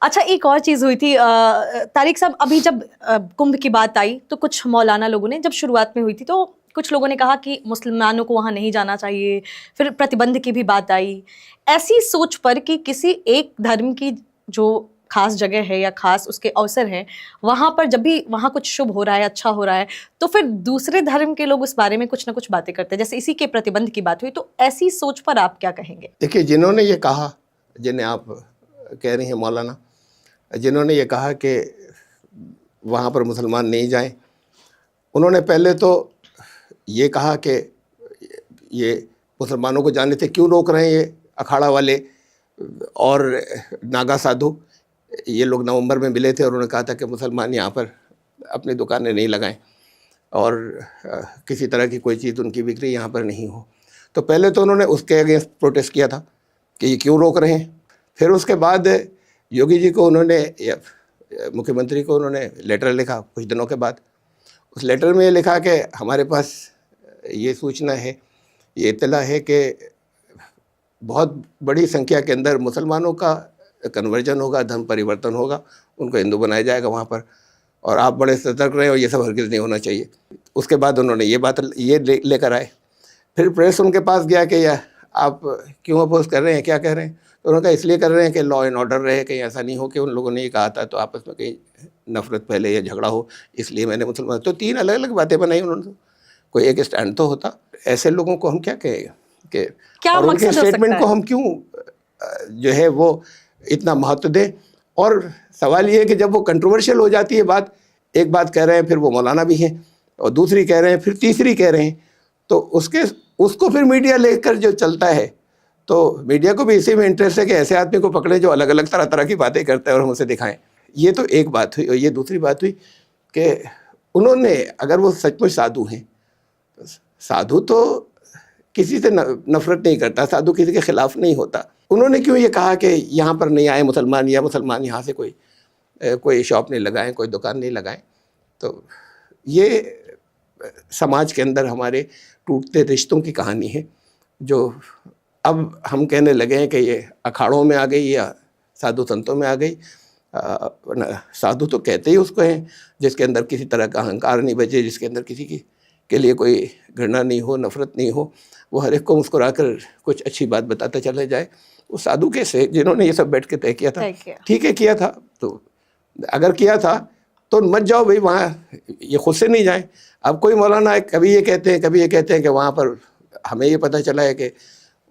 अच्छा, एक और चीज़ हुई थी तारिक साहब, अभी जब कुंभ की बात आई तो कुछ मौलाना लोगों ने, जब शुरुआत में हुई थी तो कुछ लोगों ने कहा कि मुसलमानों को वहाँ नहीं जाना चाहिए, फिर प्रतिबंध की भी बात आई। ऐसी सोच पर कि किसी एक धर्म की जो खास जगह है या खास उसके अवसर हैं, वहाँ पर जब भी वहाँ कुछ शुभ हो रहा है, अच्छा हो रहा है, तो फिर दूसरे धर्म के लोग उस बारे में कुछ ना कुछ बातें करते हैं। जैसे इसी के प्रतिबंध की बात हुई, तो ऐसी सोच पर आप क्या कहेंगे? देखिए, जिन्होंने ये कहा, जिन्हें आप कह रही हैं मौलाना, जिन्होंने ये कहा कि वहाँ पर मुसलमान नहीं जाएं, उन्होंने पहले तो ये कहा कि ये मुसलमानों को जाने से क्यों रोक रहे हैं ये अखाड़ा वाले और नागा साधु। ये लोग नवंबर में मिले थे और उन्होंने कहा था कि मुसलमान यहाँ पर अपनी दुकानें नहीं लगाएं और किसी तरह की कोई चीज़ उनकी बिक्री यहाँ पर नहीं हो। तो पहले तो उन्होंने उसके अगेंस्ट प्रोटेस्ट किया था कि ये क्यों रोक रहे हैं। फिर उसके बाद योगी जी को उन्होंने, मुख्यमंत्री को उन्होंने लेटर लिखा कुछ दिनों के बाद। उस लेटर में ये लिखा कि हमारे पास ये सूचना है, ये इत्तला है कि बहुत बड़ी संख्या के अंदर मुसलमानों का कन्वर्जन होगा, धर्म परिवर्तन होगा, उनको हिंदू बनाया जाएगा वहाँ पर, और आप बड़े सतर्क रहें और ये सब हरगिज़ नहीं होना चाहिए। उसके बाद उन्होंने ये बात लेकर आए। फिर प्रेस उनके पास गया कि आप क्यों अपोज कर रहे हैं, क्या कह रहे हैं। तो उन्होंने कहा इसलिए कर रहे हैं कि लॉ एंड ऑर्डर रहे, कहीं ऐसा नहीं हो कि उन लोगों ने ये कहा था तो आपस में कहीं नफरत फैले या झगड़ा हो, इसलिए मैंने मुसलमान। तो 3 अलग अलग बातें बनाई उन्होंने। कोई एक स्टैंड तो होता। ऐसे लोगों को हम क्या कहें कि क्या और उनके मकसद हो स्टेटमेंट सकता को है? हम क्यों जो है वो इतना महत्व दें। और सवाल ये है कि जब वो कंट्रोवर्शियल हो जाती है बात, एक बात कह रहे हैं फिर वो मौलाना भी हैं और दूसरी कह रहे हैं फिर तीसरी कह रहे हैं, तो उसको फिर मीडिया लेकर जो चलता है, तो मीडिया को भी इसी में इंटरेस्ट है कि ऐसे आदमी को पकड़े जो अलग अलग तरह तरह की बातें करते हैं और हम उसे दिखाएं। ये तो एक बात हुई। और ये दूसरी बात हुई कि उन्होंने, अगर वो सचमुच साधु हैं, साधु तो किसी से नफरत नहीं करता, साधु किसी के खिलाफ नहीं होता, उन्होंने क्यों ये कहा कि यहाँ पर नहीं आए मुसलमान, या मुसलमान यहाँ से कोई शॉप नहीं लगाएं, कोई दुकान नहीं लगाएं। तो ये समाज के अंदर हमारे टूटते रिश्तों की कहानी है, जो अब हम कहने लगे हैं कि ये अखाड़ों में आ गई या साधु संतों में आ गई। साधु तो कहते ही उसको हैं जिसके अंदर किसी तरह का अहंकार नहीं बचे, जिसके अंदर किसी के लिए कोई घृणा नहीं हो, नफरत नहीं हो, वो हर एक को मुस्कुराकर कुछ अच्छी बात बताता चला जाए। वो साधु कैसे, जिन्होंने ये सब बैठ के तय किया था, ठीक है किया था, तो अगर किया था तो मत जाओ भाई वहाँ, ये खुद से नहीं जाएं। अब कोई मौलाना कभी ये कहते हैं, कभी ये कहते हैं कि वहाँ पर हमें ये पता चला है कि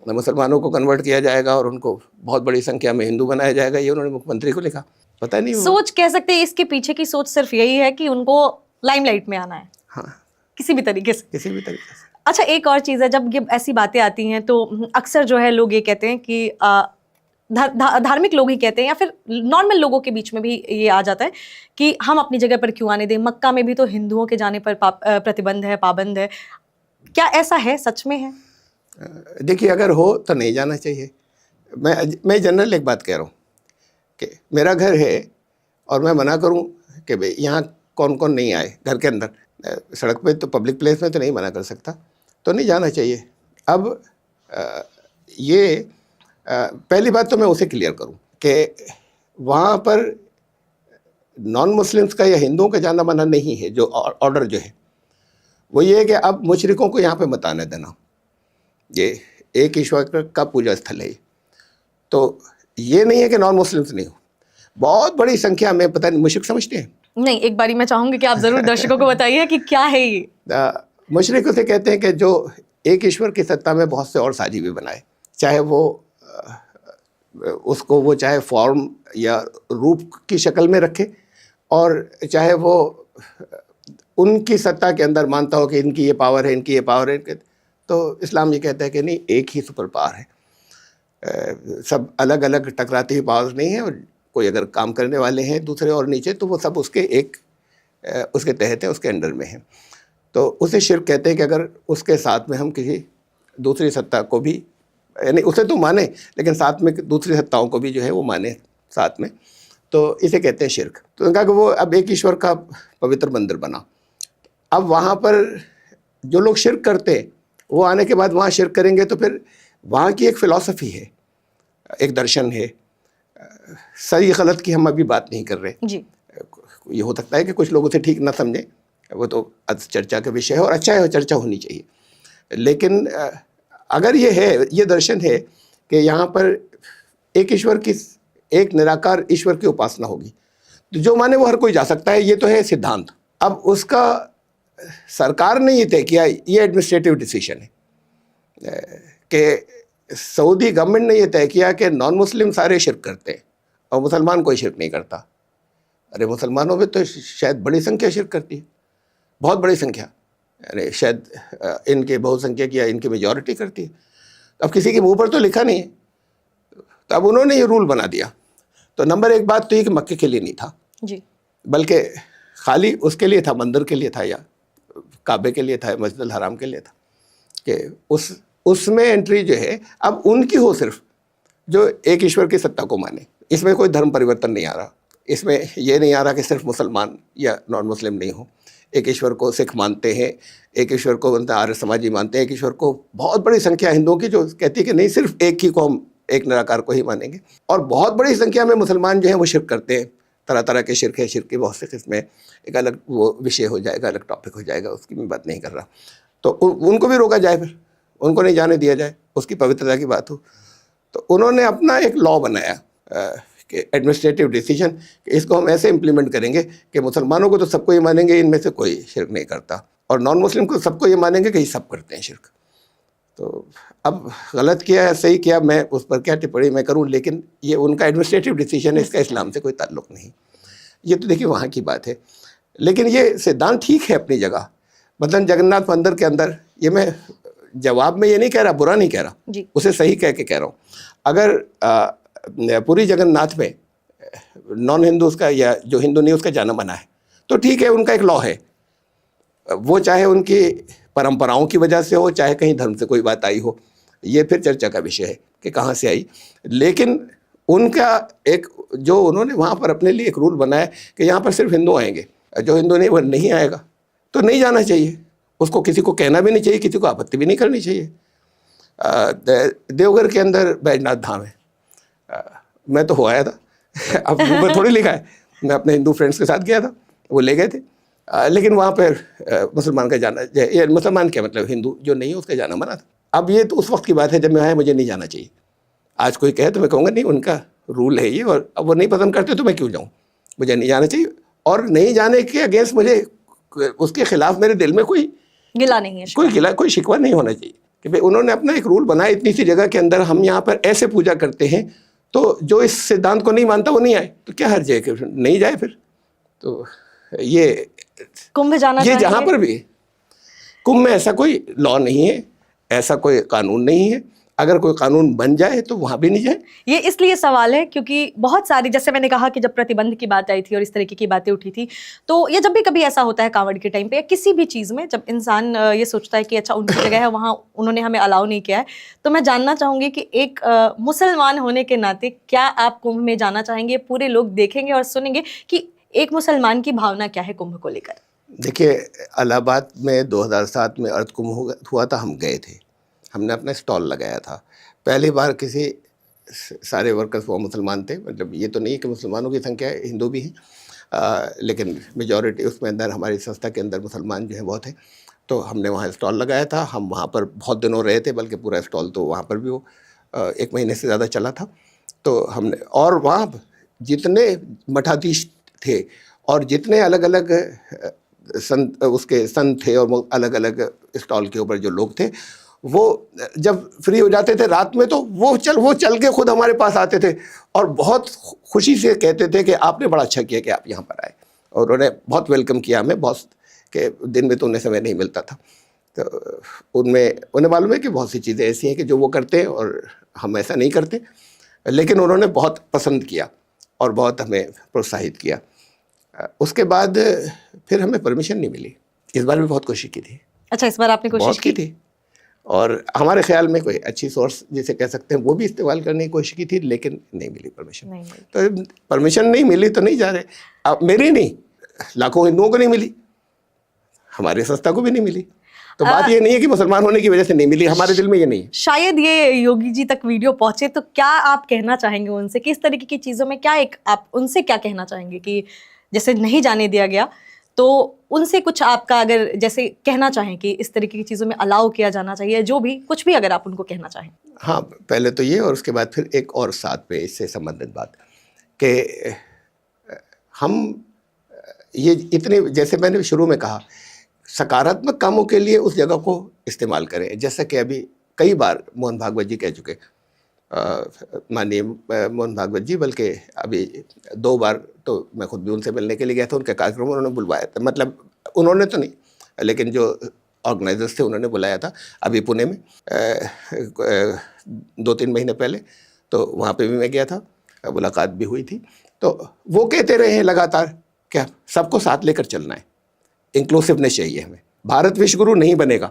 मुसलमानों को कन्वर्ट किया जाएगा और उनको बहुत बड़ी संख्या में हिंदू बनाया जाएगा। ये उन्होंने मुख्यमंत्री को लिखा, पता नहीं सोच कह सकते हैं इसके पीछे की सोच सिर्फ यही है कि उनको लाइमलाइट में आना है। हाँ, किसी भी तरीके से, किसी भी तरीके से। अच्छा, एक और चीज़ है, जब ये ऐसी बातें आती हैं तो अक्सर जो है लोग ये कहते हैं कि धार्मिक लोग ही कहते हैं या फिर नॉर्मल लोगों के बीच में भी ये आ जाता है कि हम अपनी जगह पर क्यों आने दें, मक्का में भी तो हिंदुओं के जाने पर प्रतिबंध है, पाबंद है। क्या ऐसा है, सच में है? देखिए, अगर हो तो नहीं जाना चाहिए। मैं जनरल एक बात कह रहा हूँ कि मेरा घर है और मैं मना करूँ कि भाई यहाँ कौन कौन नहीं आए, घर के अंदर, सड़क पे तो, पब्लिक प्लेस में तो नहीं मना कर सकता, तो नहीं जाना चाहिए। अब ये पहली बात तो मैं उसे क्लियर करूं कि वहाँ पर नॉन मुस्लिम्स का या हिंदुओं का जाना माना नहीं है। जो ऑर्डर जो है वो ये है कि अब मुशरिकों को यहाँ पे मत आने देना, ये एक ईश्वर का पूजा स्थल है। तो ये नहीं है कि नॉन मुस्लिम्स नहीं हो, बहुत बड़ी संख्या में, पता नहीं मुशरिक समझते हैं? नहीं, एक बारी मैं चाहूँगी कि आप ज़रूर दर्शकों को बताइए कि क्या है ये। मुशरिक उसे कहते हैं कि जो एक ईश्वर की सत्ता में बहुत से और साजी भी बनाए, चाहे वो उसको वो चाहे फॉर्म या रूप की शक्ल में रखे, और चाहे वो उनकी सत्ता के अंदर मानता हो कि इनकी ये पावर है, इनकी ये पावर है। तो इस्लाम ये कहता है कि नहीं, एक ही सुपर पावर है, सब अलग अलग टकराती हुई पावर्स नहीं है। और कोई अगर काम करने वाले हैं दूसरे और नीचे, तो वो सब उसके तहत है, उसके अंडर में है। तो उसे शिर्क कहते हैं कि अगर उसके साथ में हम किसी दूसरी सत्ता को भी, यानी उसे तो माने लेकिन साथ में दूसरी सत्ताओं को भी जो है वो माने साथ में, तो इसे कहते हैं शिर्क। तो उन्होंने कहा कि वो अब एक ईश्वर का पवित्र मंदिर बना। अब वहाँ पर जो लोग शिर्क करते हैं वो आने के बाद वहाँ शिर्क करेंगे, तो फिर वहाँ की एक फ़िलॉसफी है, एक दर्शन है, सही गलत की हम अभी बात नहीं कर रहे। जी। ये हो सकता है कि कुछ लोग उसे ठीक ना समझें, वो तो चर्चा का विषय है और अच्छा है, चर्चा होनी चाहिए। लेकिन अगर ये दर्शन है कि यहाँ पर एक ईश्वर की, एक निराकार ईश्वर की उपासना होगी, तो जो माने वो हर कोई जा सकता है, ये तो है सिद्धांत। अब उसका सरकार ने ये तय किया, ये एडमिनिस्ट्रेटिव डिसीजन है कि सऊदी गवर्नमेंट ने ये तय किया कि नॉन मुस्लिम सारे शिरक करते हैं और मुसलमान कोई शिरक नहीं करता। अरे मुसलमानों में तो शायद बड़ी संख्या शिरक करती है, बहुत बड़ी संख्या, अरे शायद इनके बहुसंख्यक या इनकी मेजॉरिटी करती है। अब किसी के मुंह पर तो लिखा नहीं है, तो अब उन्होंने ये रूल बना दिया। तो नंबर एक बात तो ये कि मक्के के लिए नहीं था जी, बल्कि खाली उसके लिए था, मंदिर के लिए था या काबे के लिए था, मस्जिद हराम के लिए था, कि उसमें एंट्री जो है अब उनकी हो, सिर्फ जो एक ईश्वर की सत्ता को माने। इसमें कोई धर्म परिवर्तन नहीं आ रहा, इसमें यह नहीं आ रहा कि सिर्फ मुसलमान या नॉन मुस्लिम नहीं हो। एक ईश्वर को सिख मानते हैं, एक ईश्वर को आर्य समाजी मानते हैं, एक ईश्वर को बहुत बड़ी संख्या हिंदुओं की जो कहती है कि नहीं सिर्फ एक ही को हम एक निराकार को ही मानेंगे, और बहुत बड़ी संख्या में मुसलमान जो हैं वो शिरक करते हैं। तरह तरह के शिरक है, शिरक की बहुत से किस्में, एक अलग वो विषय हो जाएगा, अलग टॉपिक हो जाएगा, उसकी मैं बात नहीं कर रहा। तो उनको भी रोका जाए, फिर उनको नहीं जाने दिया जाए, उसकी पवित्रता की बात हो। तो उन्होंने अपना एक लॉ बनाया कि एडमिनिस्ट्रेटिव डिसीजन, कि इसको हम ऐसे इम्प्लीमेंट करेंगे कि मुसलमानों को तो सबको ये मानेंगे इनमें से कोई शिरक नहीं करता, और नॉन मुस्लिम को सबको ये मानेंगे कि ये सब करते हैं शिरक। तो अब गलत किया है सही किया, मैं उस पर क्या टिप्पणी मैं करूं, लेकिन ये उनका एडमिनिस्ट्रेटिव डिसीजन है, इसका इस्लाम से कोई ताल्लुक नहीं। ये तो देखिए वहाँ की बात है, लेकिन ये सिद्धांत ठीक है अपनी जगह। मतलब जगन्नाथ मंदिर के अंदर, ये मैं जवाब में ये नहीं कह रहा, बुरा नहीं कह रहा जी। उसे सही कह के कह रहा हूँ। अगर पूरी जगन्नाथ में नॉन हिंदू उसका या जो हिंदू नहीं उसका जाना मना है, तो ठीक है, उनका एक लॉ है, वो चाहे उनकी परंपराओं की वजह से हो, चाहे कहीं धर्म से कोई बात आई हो, ये फिर चर्चा का विषय है कि कहाँ से आई। लेकिन उनका एक जो उन्होंने वहाँ पर अपने लिए एक रूल बनाया कि यहाँ पर सिर्फ हिंदू आएंगे, जो हिंदू नहीं वो नहीं आएगा, तो नहीं जाना चाहिए। उसको किसी को कहना भी नहीं चाहिए, किसी को आपत्ति भी नहीं करनी चाहिए। देवघर के अंदर बैजनाथ धाम है, मैं तो हो आया था अब ऊपर थोड़ी लिखा है, मैं अपने हिंदू फ्रेंड्स के साथ गया था, वो ले गए थे। लेकिन वहाँ पर मुसलमान का जाना, या मुसलमान क्या मतलब हिंदू जो नहीं है उसका जाना मना था। अब ये तो उस वक्त की बात है जब मैं आया, मुझे नहीं जाना चाहिए। आज कोई कहे तो मैं कहूँगा नहीं, उनका रूल है ये, और अब वो नहीं पसंद करते तो मैं क्यों जाऊँ, मुझे नहीं जाना चाहिए। और नहीं जाने के अगेंस्ट मुझे, उसके खिलाफ मेरे दिल में कोई गिला नहीं है, कोई शिकवा नहीं होना चाहिए कि भाई उन्होंने अपना एक रूल बनाया, इतनी सी जगह के अंदर हम यहाँ पर ऐसे पूजा करते हैं, तो जो इस सिद्धांत को नहीं मानता वो नहीं आए, तो क्या हर्ज है कि नहीं जाए फिर। तो ये कुंभ जाना ये जहाँ चाहेंगे? पर भी कुंभ में ऐसा कोई लॉ नहीं है, ऐसा कोई कानून नहीं है। अगर कोई कानून बन जाए तो वहाँ भी नहीं जाए। ये इसलिए सवाल है क्योंकि बहुत सारी, जैसे मैंने कहा कि जब प्रतिबंध की बात आई थी और इस तरीके की बातें उठी थी, तो ये जब भी कभी ऐसा होता है कांवड़ के टाइम पे या किसी भी चीज़ में, जब इंसान ये सोचता है कि अच्छा उनकी जगह है, वहाँ उन्होंने हमें अलाउ नहीं किया है, तो मैं जानना चाहूँगी कि एक मुसलमान होने के नाते क्या आप कुंभ में जाना चाहेंगे? पूरे लोग देखेंगे और सुनेंगे कि एक मुसलमान की भावना क्या है कुंभ को लेकर। देखिए, इलाहाबाद में 2007 में अर्थ कुंभ हुआ था, हम गए थे, हमने अपना स्टॉल लगाया था। पहली बार किसी, सारे वर्कर्स वो मुसलमान थे, मतलब ये तो नहीं है कि मुसलमानों की संख्या हिंदू भी हैं, लेकिन मेजॉरिटी उसमें अंदर हमारी संस्था के अंदर मुसलमान जो हैं बहुत हैं। तो हमने वहाँ स्टॉल लगाया था, हम वहाँ पर बहुत दिनों रहे थे, बल्कि पूरा स्टॉल तो वहाँ पर भी वो 1 महीने से ज़्यादा चला था। तो हमने, और वहाँ जितने मठाधीश थे और जितने अलग अलग संत थे और अलग अलग स्टॉल के ऊपर जो लोग थे, वो जब फ्री हो जाते थे रात में, तो वो चल के खुद हमारे पास आते थे और बहुत खुशी से कहते थे कि आपने बड़ा अच्छा किया कि आप यहाँ पर आए, और उन्होंने बहुत वेलकम किया हमें, बहुत कि दिन में तो उन्हें समय नहीं मिलता था। तो उन्हें मालूम है कि बहुत सी चीज़ें ऐसी हैं कि जो वो करते हैं और हम ऐसा नहीं करते, लेकिन उन्होंने बहुत पसंद किया और बहुत हमें प्रोत्साहित किया। उसके बाद फिर हमें परमिशन नहीं मिली। इस बार भी बहुत कोशिश की थी। अच्छा, इस बार आपने कोशिश की थी, और हमारे ख्याल में कोई अच्छी सोर्स जिसे कह सकते हैं वो भी इस्तेमाल करने की कोशिश की थी, लेकिन नहीं मिली परमिशन। तो परमिशन नहीं मिली तो नहीं जा रहे। अब मेरी नहीं, लाखों हिंदुओं को नहीं मिली, हमारी संस्था को भी नहीं मिली। तो बात ये नहीं है कि मुसलमान होने की वजह से नहीं मिली, हमारे दिल में ये नहीं है। शायद ये योगी जी तक वीडियो पहुंचे, तो क्या आप कहना चाहेंगे उनसे, किस तरीके की चीजों में क्या एक आप उनसे क्या कहना चाहेंगे कि जैसे नहीं जाने दिया गया, तो उनसे कुछ आपका अगर जैसे कहना चाहें कि इस तरीके की चीजों में अलाउ किया जाना चाहिए, जो भी कुछ भी अगर आप उनको कहना चाहें। हाँ, पहले तो ये, और उसके बाद फिर एक और साथ में इससे संबंधित बात कि हम ये इतने, जैसे मैंने शुरू में कहा, सकारात्मक कामों के लिए उस जगह को इस्तेमाल करें। जैसा कि अभी कई बार मोहन भागवत जी कह चुके, माननीय मोहन भागवत जी, बल्कि अभी 2 बार तो मैं खुद भी उनसे मिलने के लिए गया था, उनके कार्यक्रम में उन्होंने बुलवाया था, मतलब उन्होंने तो नहीं, लेकिन जो ऑर्गेनाइजर्स थे उन्होंने बुलाया था अभी पुणे में 2-3 महीने पहले, तो वहाँ पे भी मैं गया था, मुलाकात भी हुई थी। तो वो कहते रहे हैं लगातार क्या सबको साथ लेकर चलना है, इंक्लूसिवनेस चाहिए हमें। भारत विश्व गुरु नहीं बनेगा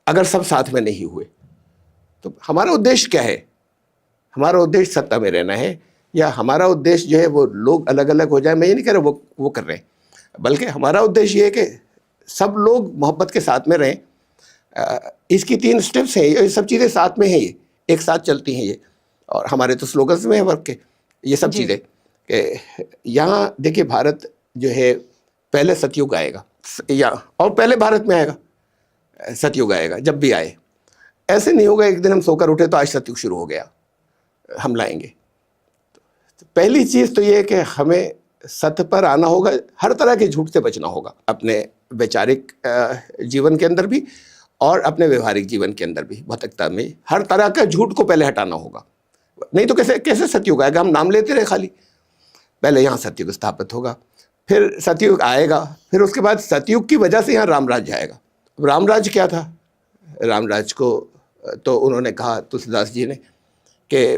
अगर सब साथ में नहीं हुए। तो हमारा उद्देश्य क्या है? हमारा उद्देश्य सत्ता में रहना है, या हमारा उद्देश्य जो है वो लोग अलग अलग हो जाए, मैं ये नहीं कह रहा वो कर रहे हैं, बल्कि हमारा उद्देश्य ये है कि सब लोग मोहब्बत के साथ में रहें। इसकी 3 स्टेप्स हैं, ये सब चीज़ें साथ में हैं, ये एक साथ चलती हैं ये, और हमारे तो स्लोगन्स में है वर्क के ये सब चीज़ें कि यहाँ देखिए, भारत जो है पहले सतयुग आएगा, या और पहले भारत में आएगा, सतयुग आएगा जब भी आए। ऐसे नहीं होगा एक दिन हम सोकर उठे तो आज सतयुग शुरू हो गया, हम लाएंगे। तो पहली चीज़ तो ये है कि हमें सत्य पर आना होगा, हर तरह के झूठ से बचना होगा, अपने वैचारिक जीवन के अंदर भी और अपने व्यवहारिक जीवन के अंदर भी। भौतिकता में हर तरह का झूठ को पहले हटाना होगा, नहीं तो कैसे सतयुग आएगा? हम नाम लेते रहे खाली। पहले यहाँ सतयुग स्थापित होगा, फिर सतयुग आएगा, फिर उसके बाद सतयुग की वजह से यहाँ रामराज्य आएगा। रामराज्य क्या था? रामराज्य को तो उन्होंने कहा, तुलसीदास जी ने, कि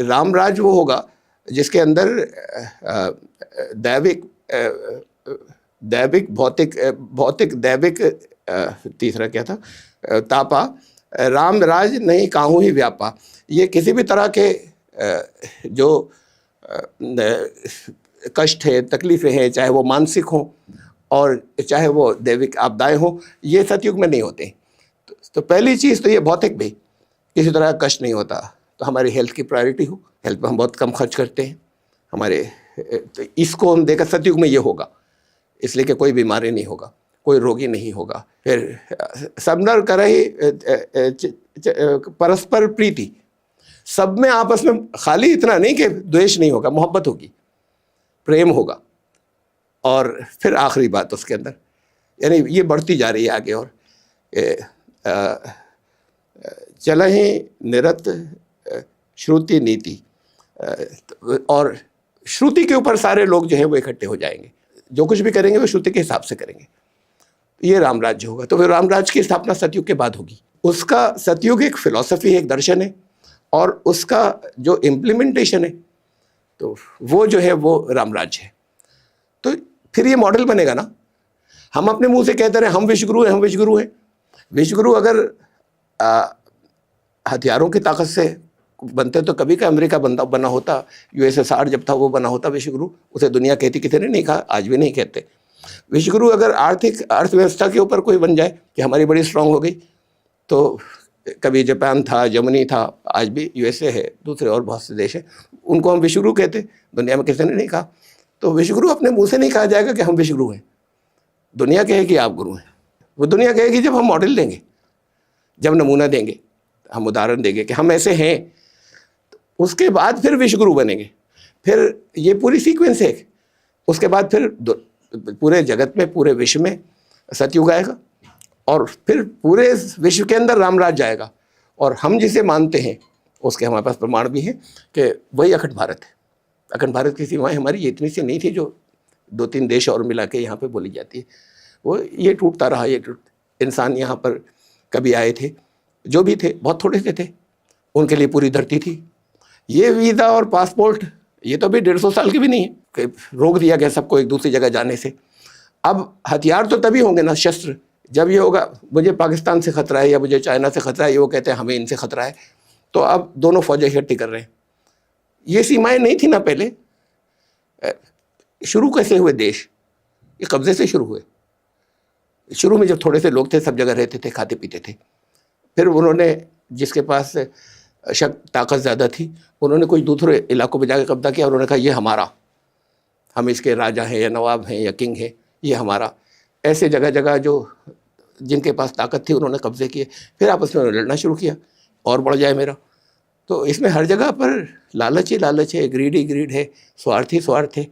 रामराज्य वो होगा जिसके अंदर दैविक भौतिक दैविक, तीसरा क्या था, तापा राम राज नहीं काहू ही व्यापा। ये किसी भी तरह के जो कष्ट है, तकलीफ़ें हैं, चाहे वो मानसिक हों और चाहे वो दैविक आपदाएं हों, ये सतयुग में नहीं होते। तो पहली चीज़ तो ये भौतिक भी किसी तरह का कष्ट नहीं होता। तो हमारी हेल्थ की प्रायोरिटी हो, हेल्थ पर हम बहुत कम खर्च करते हैं हमारे, तो इसको हम देखा सतयुग में ये होगा, इसलिए कि कोई बीमारी नहीं होगा, कोई रोगी नहीं होगा। फिर सब नर करहि परस्पर प्रीति, सब में आपस में खाली इतना नहीं कि द्वेष नहीं होगा, मोहब्बत होगी, प्रेम होगा। और फिर आखिरी बात उसके अंदर, यानी ये बढ़ती जा रही है आगे, और चलहि निरत श्रुति नीति, और श्रुति के ऊपर सारे लोग जो हैं वो इकट्ठे हो जाएंगे, जो कुछ भी करेंगे वो श्रुति के हिसाब से करेंगे। ये रामराज्य होगा। तो फिर रामराज्य की स्थापना सतयुग के बाद होगी। उसका सतयुग एक फिलॉसफी है, एक दर्शन है, और उसका जो इम्प्लीमेंटेशन है तो वो जो है वो रामराज्य है। तो फिर ये मॉडल बनेगा ना। हम अपने मुंह से कहते रहे हम विश्वगुरु हैं, हम विश्वगुरु हैं। विश्वगुरु अगर हथियारों की ताकत से बनते तो कभी का अमेरिका बना होता, यूएसएसआर जब था वो बना होता विश्वगुरु। उसे दुनिया कहती, किसी ने नहीं कहा, आज भी नहीं कहते। विश्वगुरु अगर आर्थिक अर्थव्यवस्था के ऊपर कोई बन जाए कि हमारी बड़ी स्ट्रांग हो गई, तो कभी जापान था, जर्मनी था, आज भी यूएसए है, दूसरे और बहुत से देश हैं, उनको हम विश्वगुरु कहते, दुनिया में किसी ने नहीं कहा। तो विश्वगुरु अपने मुँह से नहीं कहा जाएगा कि हम विश्वगुरु हैं, दुनिया कहेगी आप गुरु हैं। वो दुनिया कहेगी जब हम मॉडल देंगे, जब नमूना देंगे, हम उदाहरण देंगे कि हम ऐसे हैं, उसके बाद फिर विश्वगुरु बनेंगे। फिर ये पूरी सीक्वेंस है। उसके बाद फिर पूरे जगत में, पूरे विश्व में सतयुग आएगा, और फिर पूरे विश्व के अंदर रामराज्य आएगा। और हम जिसे मानते हैं उसके हमारे पास प्रमाण भी हैं कि वही अखंड भारत है। अखंड भारत की सीमाएं हमारी ये इतनी सी नहीं थी जो 2-3 देश और मिला के यहाँ पे बोली जाती है। वो ये टूटता रहा, इंसान यहाँ पर कभी आए थे, जो भी थे बहुत थोड़े से थे, उनके लिए पूरी धरती थी। ये वीज़ा और पासपोर्ट ये तो अभी 150 साल की भी नहीं है कि रोक दिया गया सबको एक दूसरी जगह जाने से। अब हथियार तो तभी होंगे ना, शस्त्र, जब ये होगा मुझे पाकिस्तान से खतरा है या मुझे चाइना से खतरा है, ये वो कहते हैं हमें इनसे खतरा है, तो अब दोनों फौजें इकट्ठी कर रहे हैं। ये सीमाएं नहीं थी ना पहले। शुरू कैसे हुए देश? ये कब्जे से शुरू हुए। शुरू में जब थोड़े से लोग थे, सब जगह रहते थे, खाते पीते थे। फिर उन्होंने, जिसके पास ताकत ज़्यादा थी, उन्होंने कुछ दूसरे इलाकों में जाकर कब्जा किया और उन्होंने कहा ये हमारा, हम इसके राजा हैं या नवाब हैं या किंग हैं, ये हमारा। ऐसे जगह जगह जो जिनके पास ताकत थी उन्होंने कब्जे किए, फिर आपस में लड़ना शुरू किया और बढ़ जाए मेरा। तो इसमें हर जगह पर लालच ही लालच है, ग्रीड ही ग्रीड है, स्वार्थ ही स्वार्थ है।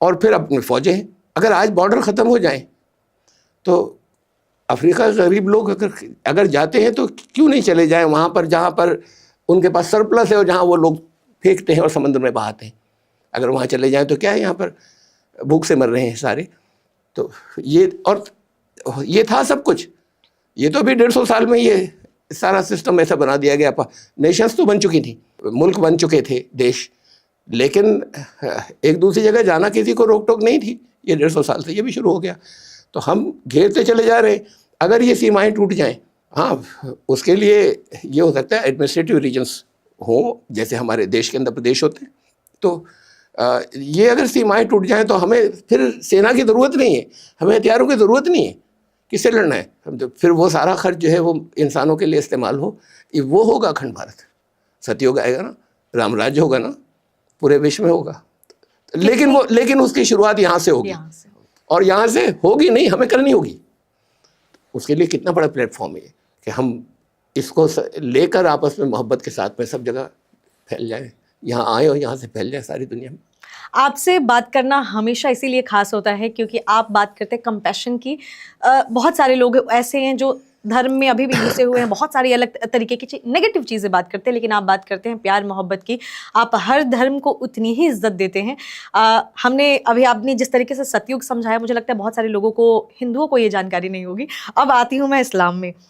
और फिर अपनी फ़ौजें हैं। अगर आज बॉर्डर ख़त्म हो जाए तो अफ्रीका के गरीब लोग अगर जाते हैं तो क्यों नहीं चले जाएं वहाँ पर जहाँ पर उनके पास सरप्लस है और जहाँ वो लोग फेंकते हैं और समुद्र में बहाते हैं। अगर वहाँ चले जाएं तो क्या है, यहाँ पर भूख से मर रहे हैं सारे। तो ये था सब कुछ। ये तो अभी 150 साल में ये सारा सिस्टम ऐसा बना दिया गया। नेशंस तो बन चुकी थी, मुल्क बन चुके थे देश, लेकिन एक दूसरी जगह जाना किसी को रोक टोक नहीं थी। ये 150 साल से ये भी शुरू हो गया। तो हम घेरते चले जा रहे हैं। अगर ये सीमाएं टूट जाएं, हाँ, उसके लिए ये हो सकता है एडमिनिस्ट्रेटिव रीजन्स हो, जैसे हमारे देश के अंदर प्रदेश होते हैं। तो ये अगर सीमाएं टूट जाएं तो हमें फिर सेना की ज़रूरत नहीं है, हमें हथियारों की ज़रूरत नहीं है, किससे लड़ना है। तो फिर वो सारा खर्च जो है वो इंसानों के लिए इस्तेमाल हो, वो होगा अखंड भारत, सतयुग आएगा ना, राम राज्य होगा ना, पूरे विश्व में होगा। लेकिन उसकी शुरुआत यहाँ से होगी, और यहाँ से होगी नहीं, हमें करनी होगी। उसके लिए कितना बड़ा प्लेटफॉर्म है कि हम इसको लेकर आपस में मोहब्बत के साथ में सब जगह फैल जाए, यहाँ आए और यहाँ से फैल जाए सारी दुनिया में। आपसे बात करना हमेशा इसीलिए खास होता है क्योंकि आप बात करते हैं कंपैशन की। बहुत सारे लोग ऐसे हैं जो धर्म में अभी भी घुसे हुए हैं, बहुत सारी अलग तरीके की नेगेटिव चीज़ें बात करते हैं, लेकिन आप बात करते हैं प्यार मोहब्बत की। आप हर धर्म को उतनी ही इज्जत देते हैं। आपने जिस तरीके से सतयुग समझाया, मुझे लगता है बहुत सारे लोगों को, हिंदुओं को ये जानकारी नहीं होगी। अब आती हूँ मैं इस्लाम में।